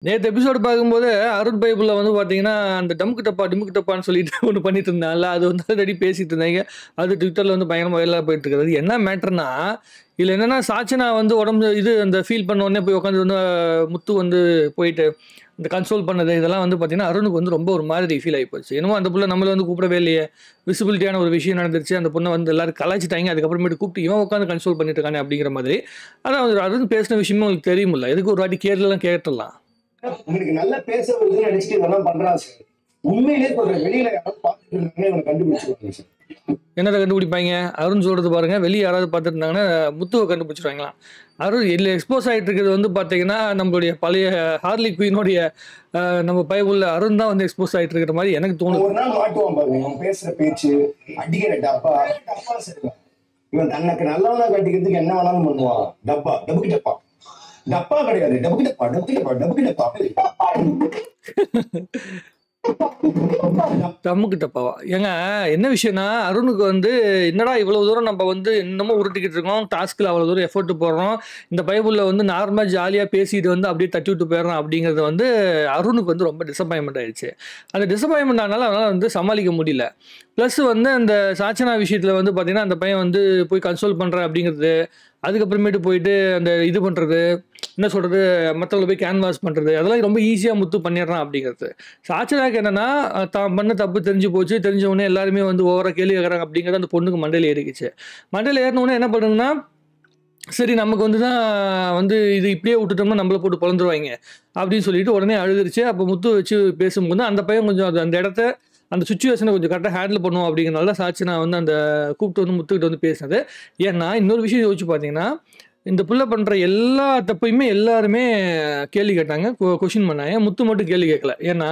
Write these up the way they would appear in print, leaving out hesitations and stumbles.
நேத்து எபிசோடு பார்க்கும்போது, அருண் பைபிள்ல வந்து பார்த்தீங்கன்னா, அந்த டமுக்கு டப்பா, டிமுக்கு டப்பான்னு சொல்லிட்டு ஒண்ணு பண்ணிட்டு இருந்தான்ல. அது வந்து ஆல்ரெடி பேசிட்டு இருந்தாய்ங்க. அது Twitterல வந்து பயங்கரமா வைரலா போயிட்டு இருக்குது. அது என்ன மேட்டர்ன்னா, இதுல என்னன்னா சாச்சனா வந்து உடம்பு இது அந்த ஃபீல் பண்ண உடனே போய் உட்காந்து வந்து முத்து வந்து போயிட்டு, இந்த கன்சோல் பண்ணது இதெல்லாம் வந்து பார்த்தீங்கன்னா, அருணுக்கு வந்து ரொம்ப ஒரு மாதிரி ஃபீல் ஆயி போச்சு. என்னமோ அந்த புள்ள நம்மள வந்து கூப்பிடவே இல்லையே! விசிபிலிட்டியான ஒரு விஷயம் நடந்துருச்சு. அந்த பொண்ண வந்து எல்லாரும் கலாய்ச்சுட்டாய்ங்க. அதுக்கப்புறமேட்டு கூப்பிட்டு இவன் உட்காந்து கன்சோல் பண்ணிட்டு இருக்கானே! அப்படிங்கிற மாதிரி. ஆனா, அருண் பேசின விஷயமும் உங்களுக்கு தெரியும்ல. எதுக்கு ஒரு வாட்டி கேட்டுலாம் கேட்டுறலாம். உங்களுக்கு நல்லா பேச வருதுன்னு நினைச்சிட்டு இதெல்லாம் பண்றான் சார். உண்மையிலேயே சொல்றேன், வெளியில யாராவது பார்த்துட்டு இருந்தாங்கன்னா இவனை கண்டுபிடிச்சிருவாங்க சார். என்னத்த கண்டுபிடிப்பாய்ங்க? அருண் சொல்றது பாருங்க, வெளிய யாராவது பார்த்துட்டு இருந்தாங்கன்னா, முத்துவ கண்டுபிடிச்சுருவாங்களாம். அருண் இதுல எக்ஸ்போஸ் ஆயிட்டு இருக்கிறது வந்து பார்த்தீங்கன்னா, நம்மளுடைய பழைய ஹார்லி குயினுடைய நம்ம பயவுள்ள அருண் தான் வந்து எக்ஸ்போஸ் ஆயிட்டு இருக்கிற மாரி எனக்கு தோணுது. ஒரு நாள் மாட்டுவான் பாருங்க, இவன் பேசுற பேச்சு, அடிக்கிற டப்பா டப்பா சரிதான். இவன் தனக்கு நல்லவனா கட்டிக்கிறதுக்கு என்ன வேணாலும் பண்ணுவான். டப்பா டபுக்கு டப்பா, டப்பா கிடையாது, டபுக்கு டப்பா டபுக்கு டப்பா டபுக்கு டப்பா. டம்முக்கு டப்பாவா? ஏங்க என்ன விஷயம்னா, அருணுக்கு வந்து என்னடா இவ்வளவு தூரம் நம்ம வந்து என்னமோ உருட்டிக்கிட்டு இருக்கோம். டாஸ்க்ல அவ்வளவு தூரம் எஃபோர்ட் போடுறோம். இந்த பைபிள்ல வந்து நார்மலா ஜாலியா பேசிட்டு வந்து அப்படியே தட்டி விட்டு போயிடுறான் அப்படிங்கிறது வந்து அருணுக்கு வந்து ரொம்ப டிசப்பாயின்மெண்ட் ஆயிடுச்சு. அந்த டிசப்பாயின்மெண்ட் ஆனால அவனால வந்து சமாளிக்க முடியல. பிளஸ் வந்து அந்த சாச்சனா விஷயத்துல வந்து பார்த்தீங்கன்னா, அந்த பையன் வந்து போய் கன்சோல் பண்றேன் அப்படிங்கிறது, அதுக்கப்புறமேட்டு போயிட்டு அந்த இது பண்றது, என்ன சொல்றது, மத்தவங்கள போய் கேன்வாஸ் பண்றது, அதெல்லாம் ரொம்ப ஈஸியா முத்து பண்ணிடுறான் அப்படிங்கிறது. சாச்சனாக்கு என்னன்னா, தான் பண்ண தப்பு தெரிஞ்சு போச்சு. தெரிஞ்ச உடனே எல்லாருமே வந்து ஓவரா கேள்வி கேட்கறாங்க அப்படிங்கிறது அந்த பொண்ணுக்கு மண்டையில ஏறிக்கிச்சு. மண்டையில ஏறின உடனே என்ன பண்ணுதுன்னா, சரி நமக்கு வந்து தான் வந்து இது இப்படியே விட்டுட்டோம்னா நம்மள போட்டு பொளந்துருவாய்ங்க அப்படின்னு சொல்லிட்டு உடனே அழுதுருச்சு. அப்ப முத்து வச்சு பேசும்போது அந்த பையன் கொஞ்சம் அந்த இடத்த அந்த சிச்சுவேஷனை கொஞ்சம் கரெக்டாக ஹேண்டில் பண்ணுவோம் அப்படிங்கிறனால சாட்சி நான் வந்து அந்த கூப்பிட்டு வந்து முத்துக்கிட்ட வந்து பேசினது. ஏன்னா இன்னொரு விஷயம் யோசிச்சு பார்த்தீங்கன்னா, இந்த புள்ள பண்ற எல்லா தப்பையுமே எல்லாருமே கேள்வி கேட்டாங்க. கொஸ்டின் பண்ணாங்க. முத்து மட்டும் கேள்வி கேட்கல. ஏன்னா,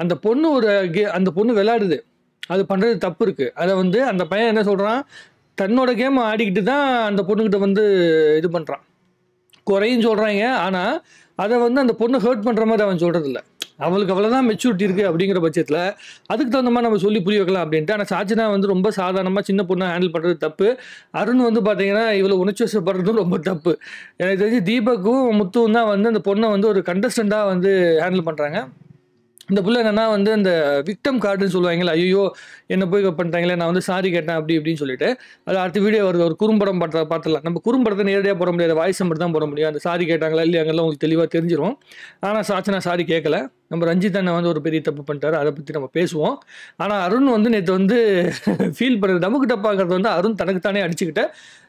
அந்த பொண்ணு ஒரு அந்த பொண்ணு விளையாடுது. அது பண்றது தப்பு இருக்கு. அத வந்து அந்த பையன் என்ன சொல்றான், தன்னோட கேம் ஆடிக்கிட்டு தான் அந்த பொண்ணுகிட்ட வந்து இது பண்றான். குறையும் சொல்றாய்ங்க. ஆனா, அத வந்து அந்த பொண்ண ஹர்ட் பண்ற மாரி அவன் சொல்றதில்ல. அவளுக்கு அவ்வளவுதான் மெச்சூரிட்டி இருக்கு அப்படிங்கிற பட்சத்துல, அதுக்கு தகுந்த மாரி நம்ம சொல்லி புரிய வைக்கலாம் அப்படின்ட்டு. ஆனா சாச்சனா வந்து ரொம்ப சாதாரணமா சின்ன பொண்ண ஹேண்டில் பண்றது தப்பு. அருண் வந்து பார்த்தீங்கன்னா, இவ்வளவு உணர்ச்சி வசப்படுறதும் ரொம்ப தப்பு. எனக்கு தெரிஞ்சு தீபக்கும், முத்துவும் தான் வந்து அந்த பொண்ண வந்து ஒரு கண்டஸ்டன்ட்டா வந்து ஹேண்டில் பண்றாங்க. இந்த புள்ள என்னன்னா வந்து அந்த விக்டம் கார்டுன்னு சொல்லுவாங்கல்ல, ஐய்யயோ! என்ன போய் பண்ணிட்டாங்களே, நான் வந்து சாரி கேட்டேன் அப்படி இப்படின்னு சொல்லிட்டு. அது அடுத்த வீடியோ வருது. ஒரு குறும்படம் பார்த்துடலாம். நம்ம குறும்படத்த நேரடியா போட முடியாது. வாய்ஸ் மட்டும் தான் போட முடியும். அந்த சாரி கேட்டாங்களா இல்லையாங்கலாம் உங்களுக்கு தெளிவா தெரிஞ்சிரும். ஆனா சாச்சனா சாரி கேட்கல. நம்ம ரஞ்சித் அண்ணன் வந்து ஒரு பெரிய தப்பு பண்ணிட்டாரு. அத பத்தி நம்ம பேசுவோம். ஆனா அருண் வந்து நேத்து வந்து ஃபீல் பண்ணது டமுக்கு டப்பாங்கிறது வந்து அருண் தனக்கு தானே அடிச்சுக்கிட்ட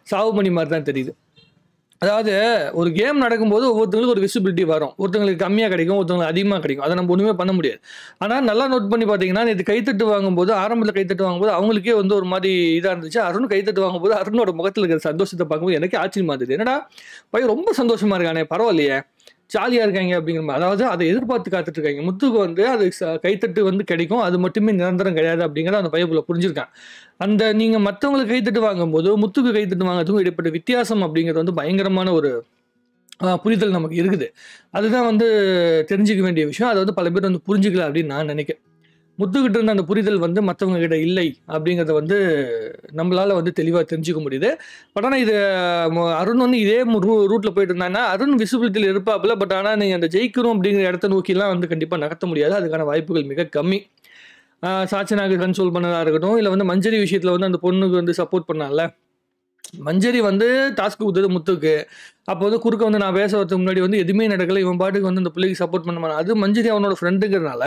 சாவு மணி மாரி தான் தெரியுது. அதாவது ஒரு கேம் நடக்கும்போது ஒவ்வொருத்தவங்களுக்கும் ஒரு விசிபிலிட்டி வரும். ஒருத்தவங்களுக்கு கம்மியா கிடைக்கும், ஒருத்தவங்களுக்கு அதிகமா கிடைக்கும். அத நம்ம ஒண்ணுமே பண்ண முடியாது. ஆனா நல்லா நோட் பண்ணி பார்த்தீங்கன்னா, நேத்து கைத்தட்டு வாங்கும்போது, ஆரம்பத்தில கைத்தட்டு வாங்கும்போது அவங்களுக்கே வந்து ஒரு மாரி இதா இருந்துச்சு. அருண் கைத்தட்டு வாங்கும்போது, அருணோட முகத்தில இருக்கிற சந்தோஷத்த பார்க்கும்போது எனக்கே ஆச்சரியமா இருந்தது. என்னடா பையன் ரொம்ப சந்தோஷமா இருக்கானே! பரவாயில்லையே! ஜாலியா இருக்காய்ங்க அப்படிங்கிற மாரி. அதாவது அத எதிர்பார்த்து காத்துட்டு இருக்காய்ங்க. முத்துக்கு வந்து அது கைத்தட்டு வந்து கிடைக்கும். அது மட்டுமே நிரந்தரம் கிடையாது அப்படிங்கிறத அந்த பையன் புள்ள புரிஞ்சிருக்கான். அந்த நீங்க மத்தவங்களுக்கு கைத்தட்டு வாங்கும்போது, முத்துக்கு கைத்தட்டு வாங்குறதுக்கும் இடைப்பட்ட வித்தியாசம் அப்படிங்கிறது வந்து பயங்கரமான ஒரு புரிதல் நமக்கு இருக்குது. அதுதான் வந்து தெரிஞ்சுக்க வேண்டிய விஷயம். அத வந்து பல பேர் வந்து புரிஞ்சுக்கல அப்படின்னு நான் நினைக்கிறேன். முத்துக்கிட்ட இருந்த அந்த புரிதல் வந்து மத்தவங்க கிட்ட இல்லை அப்படிங்கிறத வந்து நம்மளால வந்து தெளிவா தெரிஞ்சுக்க முடியுது. பட் ஆனா இது அருண் வந்து இதே ரூட்ல போயிட்டு இருந்தாங்கன்னா, அருண் விசிபிலிட்டில இருப்பாப்புல. பட் ஆனா நீங்க அந்த ஜெயிக்கணும் அப்படிங்கிற இடத்த நோக்கிலாம் வந்து கண்டிப்பா நகர்த்த முடியாது. அதுக்கான வாய்ப்புகள் மிக கம்மி. சாச்சனாக்கு கன்சோல் பண்ணதா இருக்கட்டும், இல்ல வந்து மஞ்சரி விஷயத்துல வந்து அந்த பொண்ணுக்கு வந்து சப்போர்ட் பண்ணான்ல. மஞ்சரி வந்து டாஸ்க் குடுத்தது முத்துக்கு. அப்போ வந்து குறுக்க வந்து நான் பேச வரதுக்கு முன்னாடி வந்து எதுவுமே நடக்கல. இவன் பாட்டுக்கு வந்து அந்த புள்ளைக்கு சப்போர்ட் பண்ண மாட்டான். அது மஞ்சரி அவனோட ஃப்ரெண்டுங்கிறனால,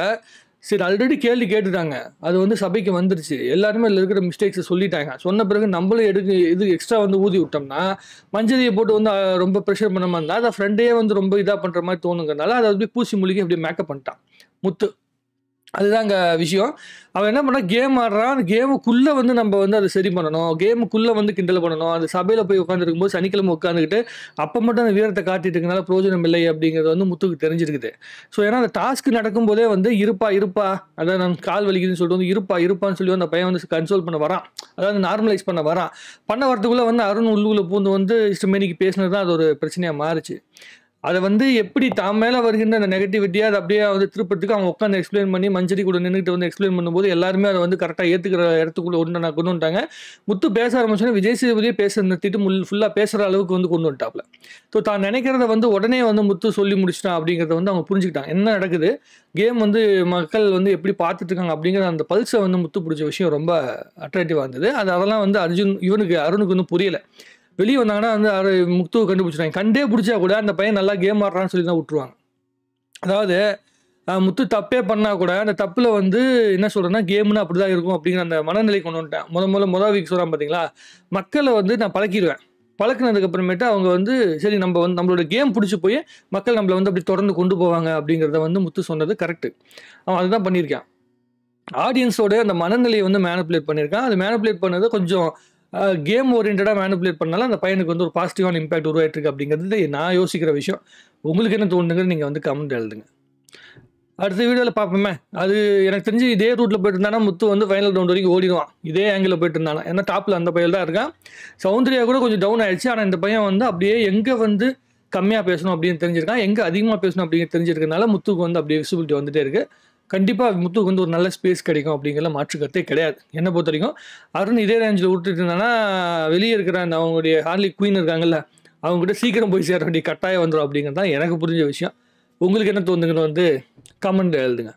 சரி ஆல்ரெடி கேள்வி கேட்டுட்டாங்க. அது வந்து சபைக்கு வந்துருச்சு. எல்லாருமே அதில இருக்கிற மிஸ்டேக்ஸ சொல்லிட்டாங்க. சொன்ன பிறகு நம்மளும் இது எக்ஸ்ட்ரா வந்து ஊதி விட்டோம்னா, மஞ்சரிய போட்டு வந்து ரொம்ப பிரஷர் பண்ண மாரி இருந்தா, அத ஃப்ரெண்டையே வந்து ரொம்ப இதா பண்ற மாரி தோணுங்கிறனால, அத அப்படியே பூசி முழுகி அப்படியே மேக்கப் பண்ணிட்டான். முத்து. அதுதாங்க விஷயம். அவன் என்ன பண்ணான், கேம் ஆடுறான். அந்த கேமுக்குள்ள வந்து நம்ம வந்து அத சரி பண்ணணும். கேமுக்குள்ள வந்து கிண்டல் பண்ணணும். அந்த சபையில போய் உட்கார்ந்திருக்கும்போது சனிக்கிழமை உட்கார்ந்துகிட்டு, அப்ப மட்டும் அந்த வீரத்த காட்டிட்டு இருக்கனால பிரயோஜனம் இல்லை அப்படிங்கிறது வந்து முத்துக்கு தெரிஞ்சிருக்குது. ஸோ ஏன்னா அந்த டாஸ்க் நடக்கும்போதே வந்து இருப்பா, இருப்பா. அதான் நான் கால் வலிக்குதுன்னு சொல்லிட்டு வந்து இருப்பா, இருப்பான்னு சொல்லி அந்த பையன் வந்து கன்சோல் பண்ண வரான். அதாவது நார்மலைஸ் பண்ண வரான். பண்ண வரதுக்குள்ள வந்து அருண் உள்ளுக்குள்ள பூந்து வந்து இஷ்டமேனிக்கு பேசினது தான் அது ஒரு பிரச்சனையா மாறுச்சு. அதை வந்து எப்படி தான் மேலே வருகின்ற அந்த நெகட்டிவிட்டியை அதை அப்படியே வந்து திருப்பத்துக்கு அவங்க உட்காந்து எக்ஸ்பிளைன் பண்ணி மஞ்சரி கூட நின்றுட்டு வந்து எக்ஸ்பிளைன் பண்ணும்போது எல்லாருமே அதை வந்து கரெக்டாக ஏற்றுக்கிற இடத்துக்குள்ள கொண்டு வந்துட்டாங்க. முத்து பேச ஆரம்பிச்சோன்னா விஜய் சேதுபதியே பேச நிறுத்திட்டு ஃபுல்லாக பேசுகிற அளவுக்கு வந்து கொண்டு வந்துட்டாப்ல. ஸோ தான் நினைக்கிறத வந்து உடனே வந்து முத்து சொல்லி முடிச்சிட்டான் அப்படிங்கிறத வந்து அவங்க புரிஞ்சுக்கிட்டாங்க. என்ன நடக்குது, கேம் வந்து மக்கள் வந்து எப்படி பார்த்துட்டு இருக்காங்க அப்படிங்கிற அந்த பல்ஸை வந்து முத்து பிடிச்ச விஷயம் ரொம்ப அட்ராக்டிவாக இருந்தது. அதெல்லாம் வந்து அருணுக்கு வந்து புரியலை. வெளியே வந்தாங்கன்னா வந்து முத்துவை கண்டுபிடிச்சிட்டாங்க. கண்டே பிடிச்சா கூட அந்த பையன் நல்லா கேம் ஆடுறான்னு சொல்லி தான் விட்டுருவாங்க. அதாவது முத்து தப்பே பண்ணால் கூட அந்த தப்பில் வந்து என்ன சொல்கிறேன்னா கேம்னு அப்படி தான் இருக்கும் அப்படிங்கிற அந்த மனநிலை கொண்டு வந்துட்டேன். மொதல் வீக் சொல்கிறான் பார்த்தீங்களா, மக்களை வந்து நான் பழக்கிடுவேன். பழக்கினதுக்கப்புறமேட்டு அவங்க வந்து சரி நம்ம வந்து நம்மளோட கேம் பிடிச்சி போய் மக்கள் நம்மளை வந்து அப்படி தொடர்ந்து கொண்டு போவாங்க அப்படிங்கிறத வந்து முத்து சொன்னது கரெக்டு. அவன் அதுதான் பண்ணியிருக்கான். ஆடியன்ஸோட அந்த மனநிலையை வந்து மேனிப்புலேட் பண்ணியிருக்கான். அது மேனிப்புலேட் பண்ணது கொஞ்சம் கேம் ஓரியன்டாக மேனிப்புலேட் பண்ணாலும் அந்த பையனுக்கு வந்து ஒரு பாசிட்டிவான இம்பாக்ட் உருவாயிட்டு இருக்கு அப்படிங்கிறது நான் யோசிக்கிற விஷயம். உங்களுக்கு என்ன தோணுங்கிறது நீங்கள் வந்து கமெண்ட் எழுதுங்க. அடுத்த வீடியோவில் பார்ப்போமே. அது எனக்கு தெரிஞ்சு இதே ரூட்டில் போயிட்டு இருந்தானா முத்து வந்து ஃபைனல் ரவுண்ட் வரைக்கும் ஓடிடுவான். இதே ஆங்கிளில் போயிட்டு இருந்தானா. ஏன்னா டாப்பில் அந்த பையன் தான் இருக்கான். சௌந்தர்யா கூட கொஞ்சம் டவுன் ஆயிடுச்சு. ஆனால் இந்த பையன் வந்து அப்படியே எங்கே வந்து கம்மியாக பேசணும் அப்படின்னு தெரிஞ்சிருக்கான், எங்கே அதிகமாக பேசணும் அப்படின்னு தெரிஞ்சிருக்கனால முத்துக்கு வந்து அப்படியே விசிபிலிட்டி வந்துட்டே இருக்குது. கண்டிப்பாக முத்துக்கு வந்து ஒரு நல்ல ஸ்பேஸ் கிடைக்கும் அப்படிங்கிற மாற்றுக்கருத்தே கிடையாது. என்னை பொறுத்த வரைக்கும் அருண் இதே ரேஞ்சில் விட்டுட்டு இருந்தானா வெளியே இருக்கிற அந்த அவங்களுடைய ஹார்லி குயின் இருக்காங்கல்ல, அவங்ககிட்ட சீக்கிரம் போய் சேர வேண்டிய கட்டாயம் வந்துடும் அப்படிங்கிறது தான் எனக்கு புரிஞ்ச விஷயம். உங்களுக்கு என்ன தோணுதுங்கன்னு வந்து கமெண்ட் எழுதுங்க.